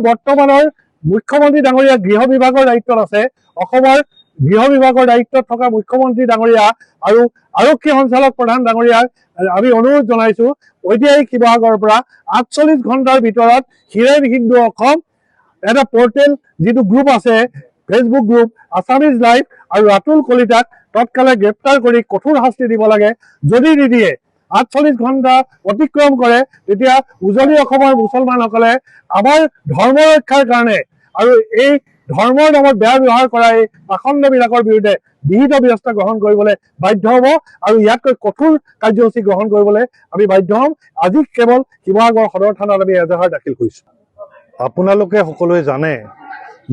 বৰ্তমানৰ মুখ্যমন্ত্ৰী ডাঙৰীয়া গৃহ বিভাগৰ দায়িত্বত আছে। গৃহ বিভাগৰ দায়িত্বত থকা মুখ্যমন্ত্ৰী ডাঙৰীয়া আৰু আৰক্ষী সঞ্চালক প্ৰধান ডাঙৰীয়াক আমি অনুৰোধ জনাইছো, ঐতিহাসিক শিৱসাগৰৰ পৰা 48 ঘণ্টাৰ ভিতৰত হিৰেন হিন্দু অসম এটা পৰ্টেল যিটো গ্ৰুপ আছে, ফেচবুক গ্ৰুপ আছামিজ লাইভ আৰু ৰাতুল কলিতাক তৎকালে গ্ৰেপ্তাৰ কৰি কঠোৰ শাস্তি দিব লাগে। যদি নিদিয়ে 48 ঘণ্টা অতিক্ৰম কৰে, তেতিয়া উজনি অসমৰ মুছলমানসকলে আমাৰ ধৰ্ম ৰক্ষাৰ কাৰণে আৰু এই ধৰ্মৰ নামত বেয়া ব্যৱহাৰ কৰা এই পাখণ্ডবিলাকৰ বিৰুদ্ধে বিহিত ব্যৱস্থা গ্ৰহণ কৰিবলৈ বাধ্য হ'ব আৰু ইয়াতকৈ কঠোৰ কাৰ্যসূচী গ্ৰহণ কৰিবলৈ আমি বাধ্য হ'ম। আজি কেৱল শিৱসাগৰ সদৰ থানাত আমি এজাহাৰ দাখিল কৰিছোঁ। আপোনালোকে সকলোৱে জানে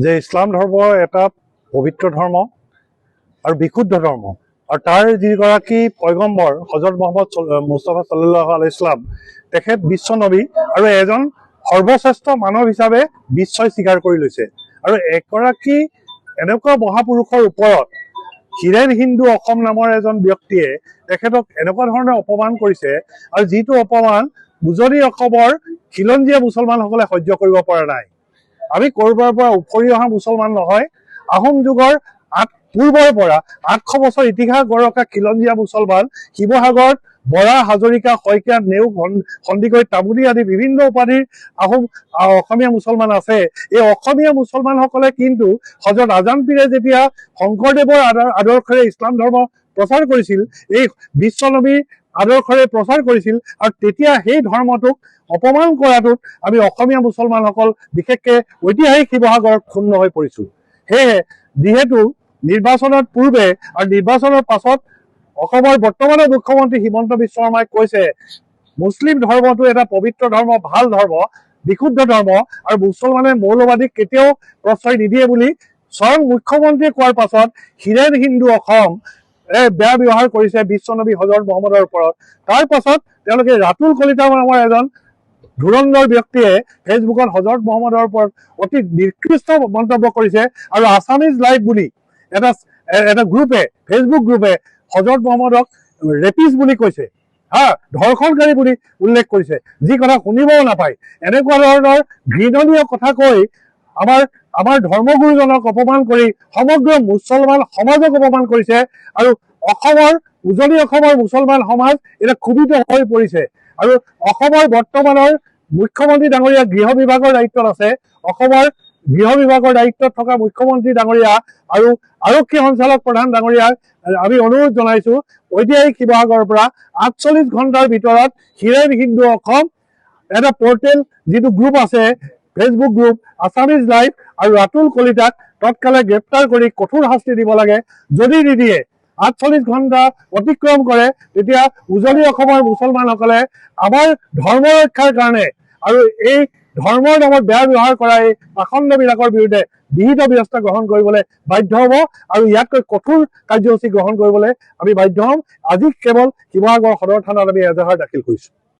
যে ইছলাম ধৰ্ম এটা পবিত্ৰ ধৰ্ম আৰু বিশুদ্ধ ধৰ্ম, আৰু তাৰ যিগৰাকী পয়গম্বৰ হজৰত মহম্মদ মুস্তাফা সাল্লাল্লাহু আলাইহি ওয়াসাল্লাম, তেখেত বিশ্ব নবী আৰু এজন সৰ্বশ্ৰেষ্ঠ মানৱ হিচাপে বিশ্বই স্বীকাৰ কৰি লৈছে। আৰু এগৰাকী এনেকুৱা মহাপুৰুষৰ ওপৰত হিৰেন হিন্দু অসম নামৰ এজন ব্যক্তিয়ে তেখেতক এনেকুৱা ধৰণে অপমান কৰিছে, আৰু যিটো অপমান উজনি অসমৰ খিলঞ্জীয়া মুছলমানসকলে সহ্য কৰিব পৰা নাই। আমি ক'ৰবাৰ পৰা উফৰি অহা মুছলমান নহয়, আহোম যুগৰ পূৰ্বৰ পৰা 800 বছৰ ইতিহাস গৰকা খিলঞ্জীয়া মুছলমান। শিৱসাগৰত বৰা, হাজৰিকা, শইকীয়া, নেওগ, সন্দিকৈ, তামুলী আদি বিভিন্ন উপাধিৰ অসমীয়া মুছলমান আছে। এই অসমীয়া মুছলমানসকলে কিন্তু হজৰত আজান পীৰে যেতিয়া শংকৰদেৱৰ আদৰ্শৰে ইছলাম ধৰ্ম প্ৰচাৰ কৰিছিল, এই বিশ্ব নবীৰ আদৰ্শৰে প্ৰচাৰ কৰিছিল, আৰু তেতিয়া সেই ধৰ্মটোক অপমান কৰাটোত আমি অসমীয়া মুছলমানসকল বিশেষকৈ ঐতিহাসিক শিৱসাগৰত ক্ষুণ্ণ হৈ পৰিছোঁ। সেয়েহে যিহেতু নিৰ্বাচনৰ পূৰ্বে আৰু নিৰ্বাচনৰ পাছত অসমৰ বৰ্তমানৰ মুখ্যমন্ত্ৰী হিমন্ত বিশ্ব শৰ্মাই কৈছে মুছলিম ধৰ্মটো এটা পবিত্ৰ ধৰ্ম, ভাল ধৰ্ম, বিশুদ্ধ ধৰ্ম, আৰু মুছলমানে মৌলবাদীক কেতিয়াও প্ৰশ্ৰয় নিদিয়ে বুলি স্বয়ং মুখ্যমন্ত্ৰীয়ে কোৱাৰ পাছত হিৰেন হিন্দু অসম বেয়া ব্যৱহাৰ কৰিছে বিশ্ব নবী হজৰত মহম্মদৰ ওপৰত। তাৰ পাছত তেওঁলোকে ৰাতুল কলিতা নামৰ এজন ধুৰন্ধৰ ব্যক্তিয়ে ফেচবুকত হজৰত মহম্মদৰ ওপৰত অতি নিকৃষ্ট মন্তব্য কৰিছে, আৰু আছামিজ লাইভ বুলি এটা গ্ৰুপে, ফেচবুক গ্ৰুপে হজৰত মহম্মদক ৰেপিষ্ট বুলি কৈছে, ধৰ্ষণকাৰী বুলি উল্লেখ কৰিছে, যি কথা শুনিবও নাপায়। এনেকুৱা ধৰণৰ ঘৃণনীয় কথা কৈ আমাৰ ধৰ্মগুৰুজনক অপমান কৰি সমগ্ৰ মুছলমান সমাজক অপমান কৰিছে, আৰু উজনি অসমৰ মুছলমান সমাজ এতিয়া ক্ষোভিত হৈ পৰিছে। আৰু অসমৰ বৰ্তমানৰ মুখ্যমন্ত্ৰী ডাঙৰীয়া গৃহ বিভাগৰ দায়িত্বত আছে। গৃহ বিভাগৰ দায়িত্বত থকা মুখ্যমন্ত্ৰী ডাঙৰীয়া আৰু আৰক্ষী সঞ্চালক প্ৰধান ডাঙৰীয়াক আমি অনুৰোধ জনাইছো, ঐতিহাসিক শিৱসাগৰৰ পৰা 48 ঘণ্টাৰ ভিতৰত হিৰেন হিন্দু অসম এটা পৰ্টেল যিটো গ্ৰুপ আছে, ফেচবুক গ্ৰুপ আছামিজ লাইভ আৰু ৰাতুল কলিতাক তৎকালে গ্ৰেপ্তাৰ কৰি কঠোৰ শাস্তি দিব লাগে। যদি নিদিয়ে 48 ঘণ্টা অতিক্ৰম কৰে, তেতিয়া উজনি অসমৰ মুছলমানসকলে আমাৰ ধৰ্ম ৰক্ষাৰ কাৰণে আৰু এই ধৰ্মৰ নামত বেয়া ব্যৱহাৰ কৰা এই পাখণ্ডবিলাকৰ বিৰুদ্ধে বিহিত ব্যৱস্থা গ্ৰহণ কৰিবলৈ বাধ্য হ'ব, আৰু ইয়াতকৈ কঠোৰ কাৰ্যসূচী গ্ৰহণ কৰিবলৈ আমি বাধ্য হ'ম। আজি কেৱল শিৱসাগৰ সদৰ থানাত আমি এজাহাৰ দাখিল কৰিছোঁ।